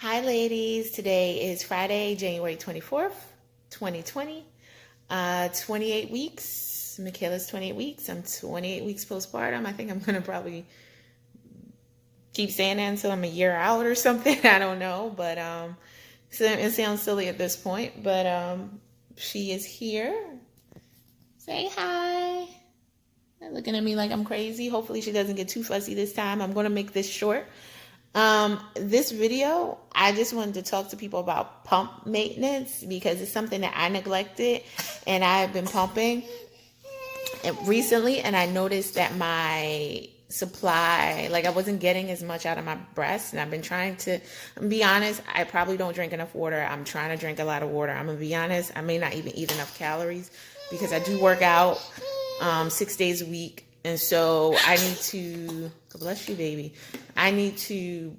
Hi, ladies. Today is Friday, January 24th, 2020. 28 weeks. Michaela's 28 weeks. I'm 28 weeks postpartum. I think I'm going to probably keep saying that until I'm a year out or something. I don't know. But so it sounds silly at this point. But she is here. Say hi. They're looking at me like I'm crazy. Hopefully she doesn't get too fussy this time. I'm going to make this short. This video, I just wanted to talk to people about pump maintenance because it's something that I neglected and I've been pumping recently, and I noticed that my supply, like I wasn't getting as much out of my breast, and I've been trying to be honest. I probably don't drink enough water. I'm trying to drink a lot of water. I'm gonna be honest. I may not even eat enough calories because I do work out 6 days a week. And so I need to, God bless you, baby. I need to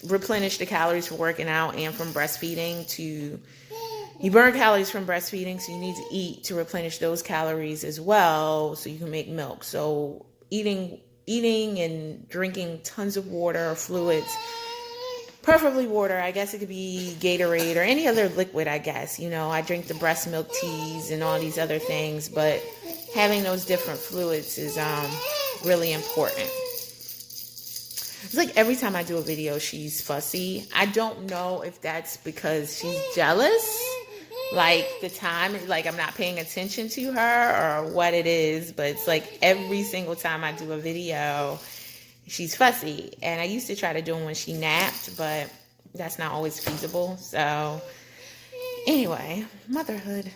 replenish the calories for working out and from breastfeeding. You burn calories from breastfeeding, so you need to eat to replenish those calories as well, so you can make milk. So eating and drinking tons of water or fluids, preferably water. I guess it could be Gatorade or any other liquid, I guess. You know, I drink the breast milk teas and all these other things, but having those different fluids is really important. It's like every time I do a video, she's fussy. I don't know if that's because she's jealous, like the time, like I'm not paying attention to her, or what it is, but it's like every single time I do a video, she's fussy. And I used to try to do them when she napped, but that's not always feasible. So anyway, motherhood.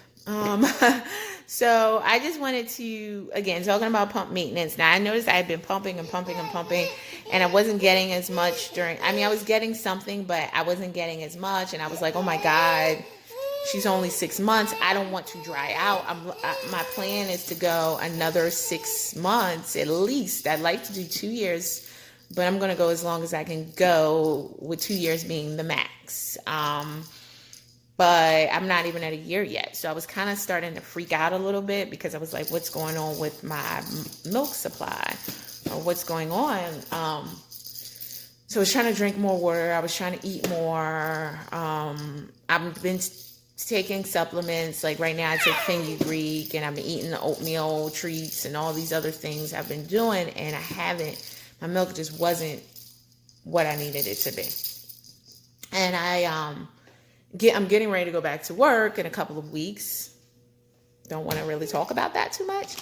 So I just wanted to, again, talking about pump maintenance. Now I noticed I had been pumping and I wasn't getting as much I was getting something, but I wasn't getting as much. And I was like, oh my God, she's only 6 months. I don't want to dry out. My plan is to go another 6 months at least. I'd like to do 2 years, but I'm going to go as long as I can go, with 2 years being the max. But I'm not even at a year yet. So I was kind of starting to freak out a little bit because I was like, what's going on with my milk supply, or what's going on? So I was trying to drink more water. I was trying to eat more. I've been taking supplements. Like right now I take fenugreek, and I've been eating the oatmeal treats and all these other things I've been doing. And my milk just wasn't what I needed it to be. And I'm getting ready to go back to work in a couple of weeks. Don't want to really talk about that too much.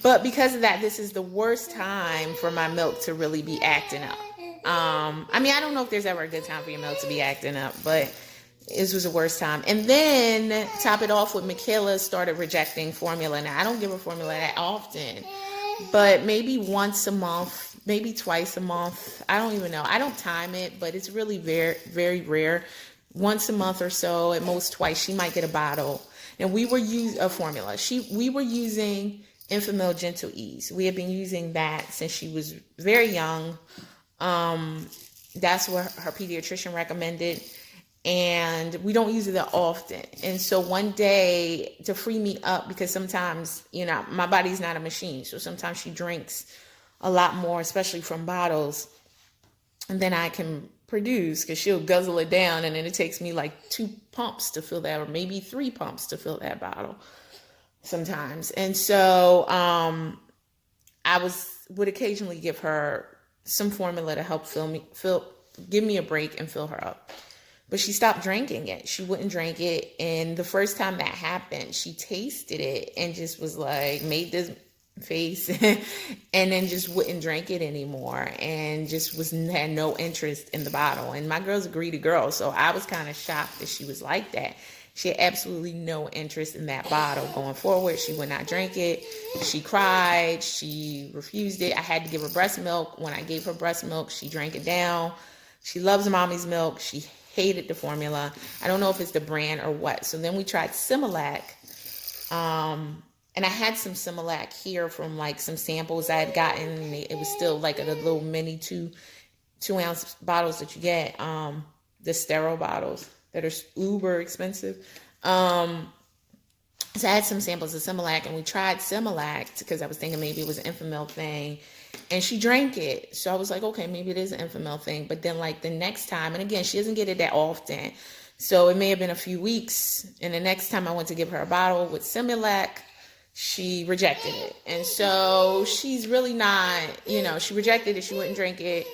But because of that, this is the worst time for my milk to really be acting up. I don't know if there's ever a good time for your milk to be acting up, but this was the worst time. And then top it off with Michaela started rejecting formula. Now, I don't give her formula that often, but maybe once a month, maybe twice a month. I don't even know. I don't time it, but it's really very, very rare. Once a month or so, at most twice, she might get a bottle. And we were using a formula. We were using Enfamil Gentle Ease. We had been using that since she was very young. That's what her pediatrician recommended. And we don't use it that often. And so one day, to free me up, because sometimes, my body's not a machine. So sometimes she drinks a lot more, especially from bottles, and then I can produce, because she'll guzzle it down, and then it takes me like 2 pumps to fill that, or maybe 3 pumps to fill that bottle sometimes. And so I would occasionally give her some formula to help give me a break and fill her up. But she stopped drinking it. She wouldn't drink it. And the first time that happened, she tasted it and just was like, made this face and then just wouldn't drink it anymore, and just had no interest in the bottle. And my girl's a greedy girl, so I was kind of shocked that she was like that. She had absolutely no interest in that bottle going forward. She would not drink it. She cried. She refused it. I had to give her breast milk. When I gave her breast milk, she drank it down. She loves mommy's milk. She hated the formula. I don't know if it's the brand or what. So then we tried Similac. And I had some Similac here from like some samples I had gotten. And it was still like a little mini 2-ounce bottles that you get, the sterile bottles that are uber expensive. So I had some samples of Similac, and we tried Similac because I was thinking maybe it was an Enfamil thing. and she drank it. So I was like, okay, maybe it is an infant milk thing. But then like the next time, and again, she doesn't get it that often. So it may have been a few weeks. And the next time I went to give her a bottle with Similac, she rejected it. And so she's really not, she rejected it. She wouldn't drink it.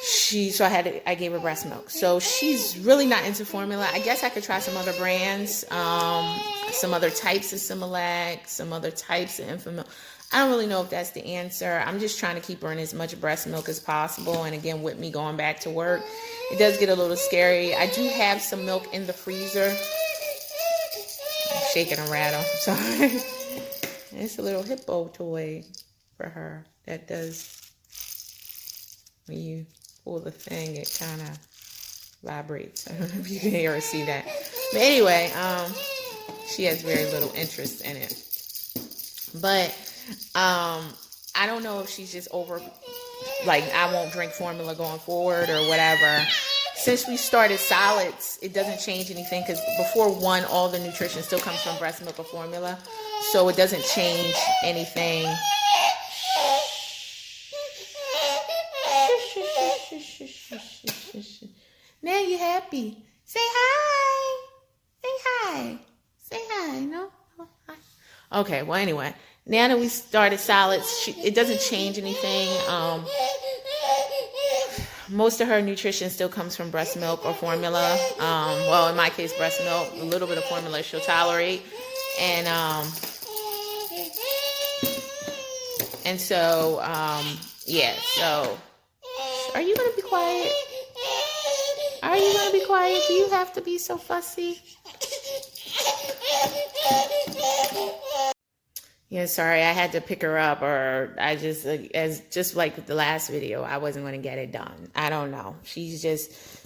So I gave her breast milk. So she's really not into formula. I guess I could try some other brands, some other types of Similac, some other types of infant milk. I don't really know if that's the answer. I'm just trying to keep her in as much breast milk as possible. And again, with me going back to work, it does get a little scary. I do have some milk in the freezer. I'm shaking a rattle. Sorry. It's a little hippo toy for her that does, when you pull the thing, it kind of vibrates. I don't know if you can hear or see that. But anyway, she has very little interest in it. But I don't know if she's just over, like, I won't drink formula going forward or whatever. Since we started solids, it doesn't change anything, because before one, all the nutrition still comes from breast milk or formula. So it doesn't change anything. Now you're happy. Say hi. Say hi. Say hi. No? Hi. Okay, well, anyway. Now that we started solids, it doesn't change anything. Most of her nutrition still comes from breast milk or formula. Well, in my case, breast milk. A little bit of formula she'll tolerate. And so, yeah. So, are you going to be quiet? Are you going to be quiet? Do you have to be so fussy? Yeah, sorry, I had to pick her up, or I just like the last video, I wasn't going to get it done. I don't know. She's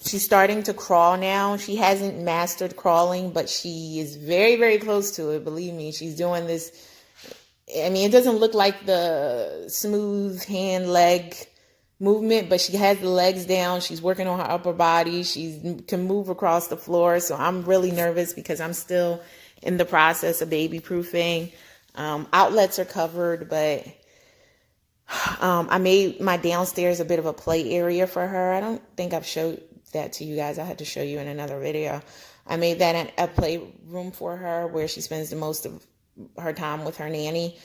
starting to crawl now. She hasn't mastered crawling, but she is very, very close to it. Believe me, she's doing this. I mean, it doesn't look like the smooth hand leg movement, but she has the legs down. She's working on her upper body. She can move across the floor. So I'm really nervous because I'm still in the process of baby proofing. Outlets are covered, but I made my downstairs a bit of a play area for her. I don't think I've showed that to you guys. I had to show you in another video. I made that a play room for her where she spends the most of her time with her nanny.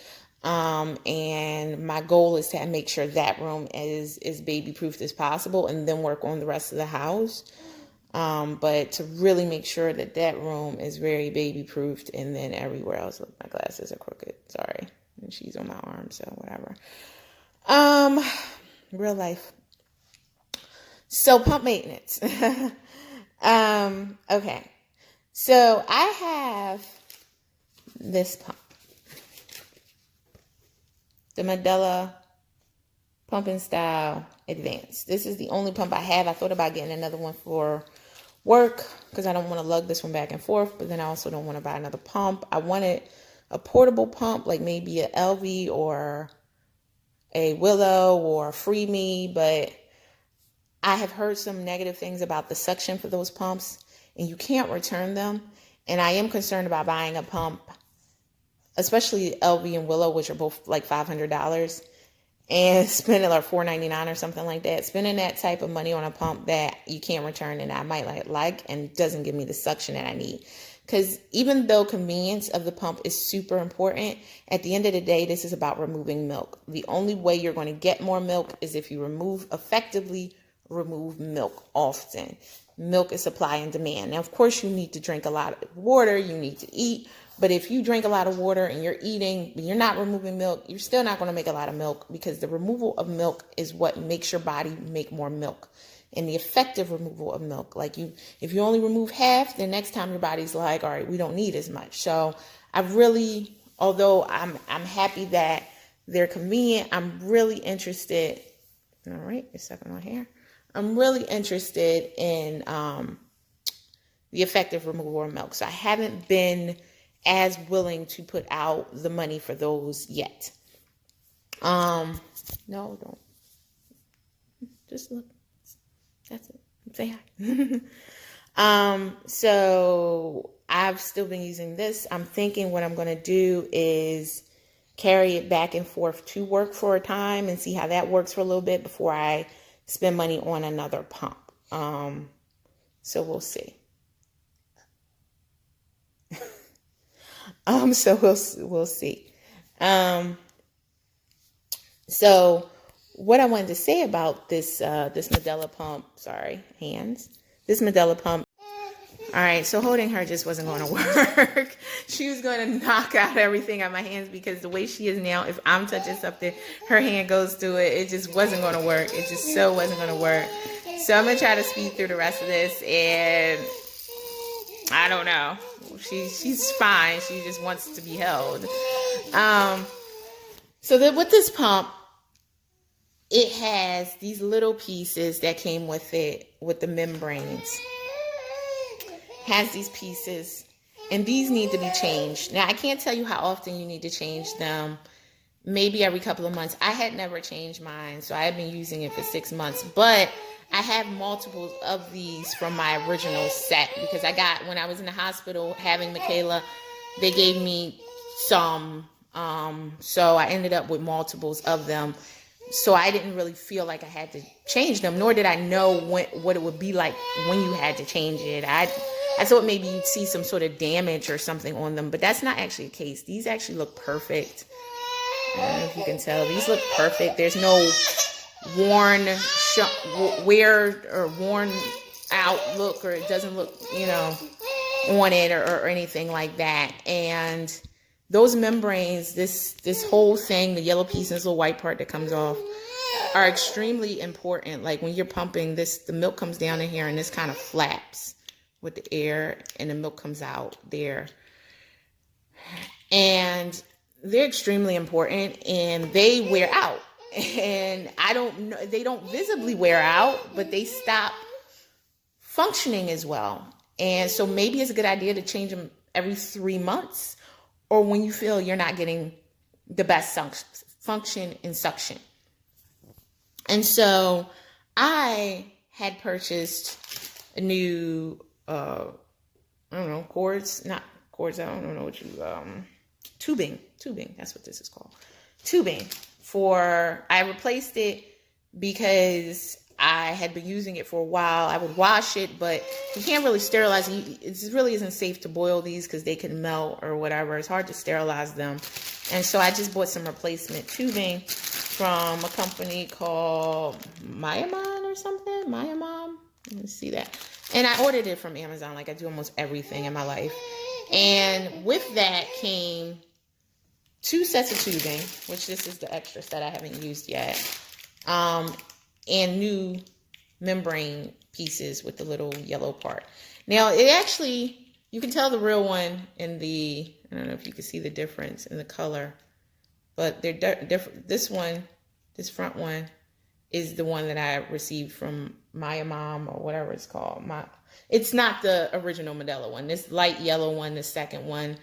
And my goal is to make sure that room is baby proofed as possible, and then work on the rest of the house. But to really make sure that room is very baby proofed, and then everywhere else. Look, my glasses are crooked. Sorry. And she's on my arm, so whatever. Real life. So pump maintenance. Okay. So I have this pump. The Medela Pumping Style Advanced. This is the only pump I have. I thought about getting another one for work because I don't want to lug this one back and forth, but then I also don't want to buy another pump. I wanted a portable pump, like maybe a LV or a Willow or Free Me, but I have heard some negative things about the suction for those pumps, and you can't return them. And I am concerned about buying a pump, especially LV and Willow, which are both like $500, and spending like $4.99 or something like that. Spending that type of money on a pump that you can't return and I might like and doesn't give me the suction that I need. Because even though convenience of the pump is super important, at the end of the day, this is about removing milk. The only way you're going to get more milk is if you effectively remove milk often. Milk is supply and demand. Now, of course, you need to drink a lot of water. You need to eat. But if you drink a lot of water and you're eating, but you're not removing milk, you're still not going to make a lot of milk, because the removal of milk is what makes your body make more milk. And the effective removal of milk, if you only remove half, the next time your body's like, all right, we don't need as much. So although I'm happy that they're convenient, I'm really interested. All right, you're stuck in my hair. I'm really interested in the effective removal of milk. So I haven't been as willing to put out the money for those yet. No, don't. Just look. That's it. Say hi. So I've still been using this. I'm thinking what I'm going to do is carry it back and forth to work for a time and see how that works for a little bit before I spend money on another pump. So we'll see. So we'll see. So what I wanted to say about this Medela pump, this Medela pump. All right, so holding her just wasn't going to work. She was going to knock out everything out my hands because the way she is now, if I'm touching something, her hand goes through it. It just wasn't going to work. It just so wasn't going to work. So I'm going to try to speed through the rest of this, and I don't know. She's fine. She just wants to be held. So with this pump, it has these little pieces that came with it, with the membranes. Has these pieces, and these need to be changed. Now, I can't tell you how often you need to change them. Maybe every couple of months. I had never changed mine, so I had been using it for 6 months. But I have multiples of these from my original set because I got, when I was in the hospital having Michaela, they gave me some. So I ended up with multiples of them. So I didn't really feel like I had to change them, nor did I know what it would be like when you had to change it. I thought maybe you'd see some sort of damage or something on them, but that's not actually the case. These actually look perfect. I don't know if you can tell. These look perfect. There's no weird or worn out look, or it doesn't look, on it or anything like that. And those membranes, this whole thing, the yellow piece and this little white part that comes off, are extremely important. Like when you're pumping this, the milk comes down in here and this kind of flaps with the air and the milk comes out there. And they're extremely important and they wear out. And I don't know, they don't visibly wear out, but they stop functioning as well. And so maybe it's a good idea to change them every 3 months, or when you feel you're not getting the best function and suction. And so I had purchased a new, tubing, that's what this is called. Tubing I replaced it because I had been using it for a while. I would wash it, but you can't really sterilize it. It really isn't safe to boil these because they can melt or whatever. It's hard to sterilize them. And so I just bought some replacement tubing from a company called Mayamon or something. Mayamon. Let me see that. And I ordered it from Amazon like I do almost everything in my life. And with that came 2 sets of tubing, which this is the extra set I haven't used yet. And new membrane pieces with the little yellow part. Now, it actually, you can tell the real one in the, I don't know if you can see the difference in the color, but they're different. This one, this front one, is the one that I received from Maya Mom or whatever it's called. It's not the original Medela one. This light yellow one, the second one,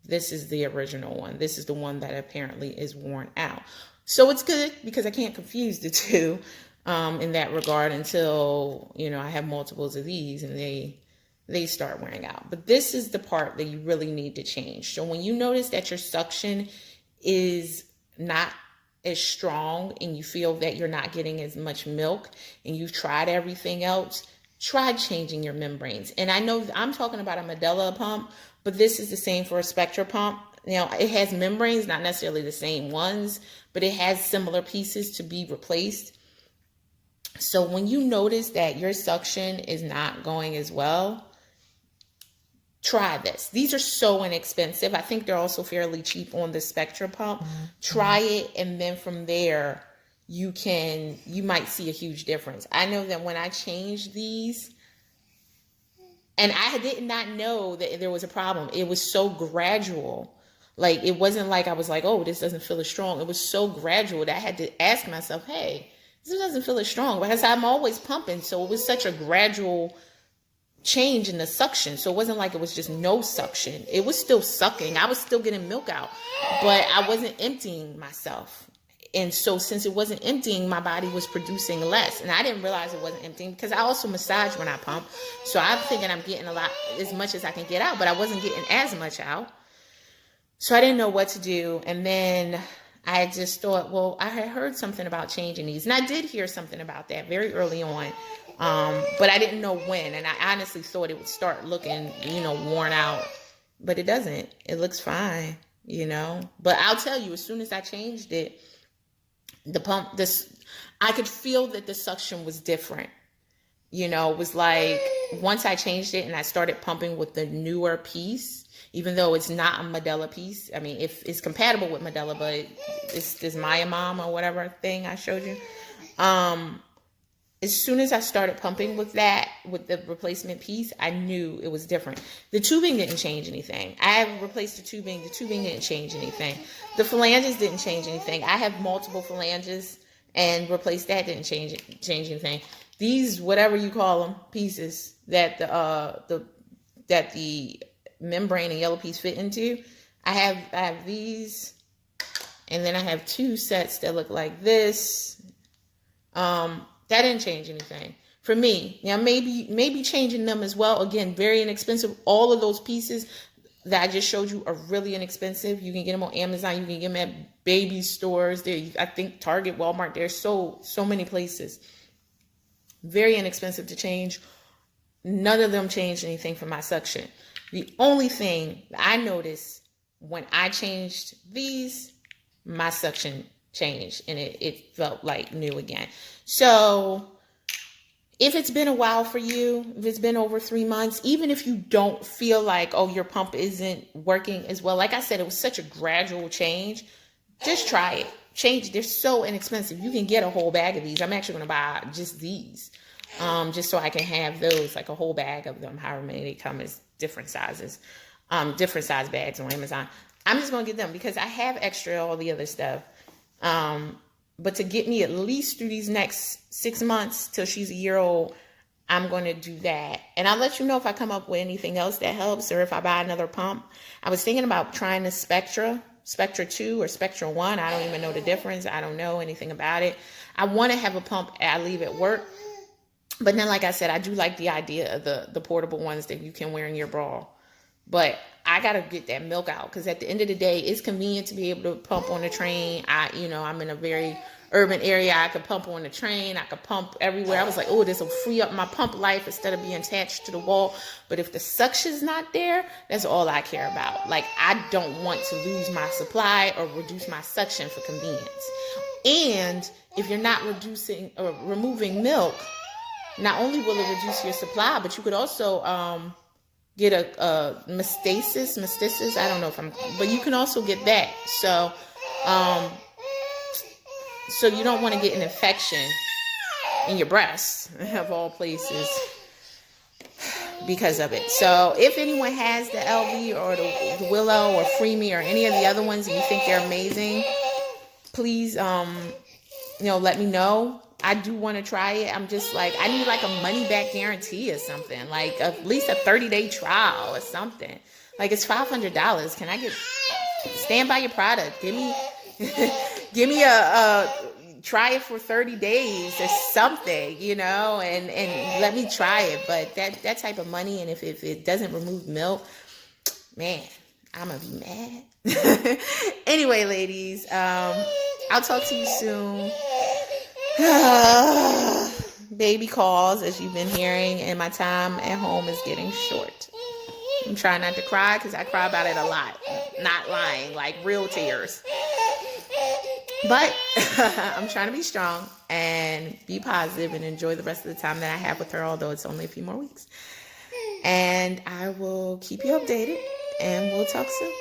this is the original one. This is the one that apparently is worn out. So it's good because I can't confuse the two in that regard until, I have multiples of these and they start wearing out. But this is the part that you really need to change. So when you notice that your suction is not as strong and you feel that you're not getting as much milk and you've tried everything else, try changing your membranes. And I know I'm talking about a Medela pump, but this is the same for a Spectra pump. Now, it has membranes, not necessarily the same ones, but it has similar pieces to be replaced. So when you notice that your suction is not going as well, try this. These are so inexpensive. I think they're also fairly cheap on the Spectra pump. Mm-hmm. Try it, and then from there, you might see a huge difference. I know that when I changed these, and I did not know that there was a problem. It was so gradual. Like, it wasn't like I was like, oh, this doesn't feel as strong. It was so gradual that I had to ask myself, hey, this doesn't feel as strong, because I'm always pumping. So it was such a gradual change in the suction. So it wasn't like it was just no suction. It was still sucking. I was still getting milk out, but I wasn't emptying myself. And so since it wasn't emptying, my body was producing less. And I didn't realize it wasn't emptying because I also massage when I pump. So I'm thinking I'm getting as much as I can get out, but I wasn't getting as much out. So I didn't know what to do. And then I just thought, well, I had heard something about changing these. And I did hear something about that very early on. But I didn't know when. And I honestly thought it would start looking, worn out. But it doesn't. It looks fine, But I'll tell you, as soon as I changed it, the pump, I could feel that the suction was different. It was like once I changed it and I started pumping with the newer piece, even though it's not a Medela piece. I mean, if it's compatible with Medela, but it's this Maya Mom or whatever thing I showed you. As soon as I started pumping with the replacement piece, I knew it was different. The tubing didn't change anything. I have replaced the tubing. The tubing didn't change anything. The phalanges didn't change anything. I have multiple phalanges and replaced that, didn't change anything. These, whatever you call them, pieces that the membrane and yellow piece fit into, I have these, and then I have two sets that look like this. That didn't change anything for me. Now maybe changing them as well. Again, very inexpensive. All of those pieces that I just showed you are really inexpensive. You can get them on Amazon. You can get them at baby stores. There, I think Target, Walmart. There's so many places. Very inexpensive to change. None of them changed anything for my suction. The only thing I noticed when I changed these, my suction changed and it felt like new again. So if it's been a while for you, if it's been over 3 months, even if you don't feel like, oh, your pump isn't working as well, like I said, it was such a gradual change. Just try it. Change. They're so inexpensive. You can get a whole bag of these. I'm actually going to buy just these, just so I can have those, like a whole bag of them, however many they come as different sizes, different size bags on Amazon. I'm just going to get them because I have extra all the other stuff. But to get me at least through these next 6 months till she's a year old, I'm going to do that. And I'll let you know if I come up with anything else that helps or if I buy another pump. I was thinking about trying the Spectra 2 or Spectra 1. I don't even know the difference. I don't know anything about it. I want to have a pump I leave at work. But then, like I said, I do like the idea of the portable ones that you can wear in your bra. But I got to get that milk out because at the end of the day, it's convenient to be able to pump on the train. I'm in a very urban area. I could pump on the train. I could pump everywhere. I was like, oh, this will free up my pump life instead of being attached to the wall. But if the suction's not there, that's all I care about. Like, I don't want to lose my supply or reduce my suction for convenience. And if you're not reducing or removing milk, not only will it reduce your supply, but you could also get a mastitis. I don't know but you can also get that. So you don't want to get an infection in your breasts, of all places, because of it. So if anyone has the LV or the Willow or Freeme or any of the other ones and you think they're amazing, please, let me know. I do want to try it. I'm just like, I need like a money back guarantee or something, like at least a 30-day trial or something. Like, it's $500. Can I stand by your product? Give me a try it for 30 days or something, and let me try it. But that type of money, and if it doesn't remove milk, man, I'm gonna be mad. Anyway, ladies, I'll talk to you soon. Baby calls, as you've been hearing, and my time at home is getting short. I'm trying not to cry because I cry about it a lot. Not lying, like real tears. But I'm trying to be strong and be positive and enjoy the rest of the time that I have with her, although it's only a few more weeks. And I will keep you updated, and we'll talk soon.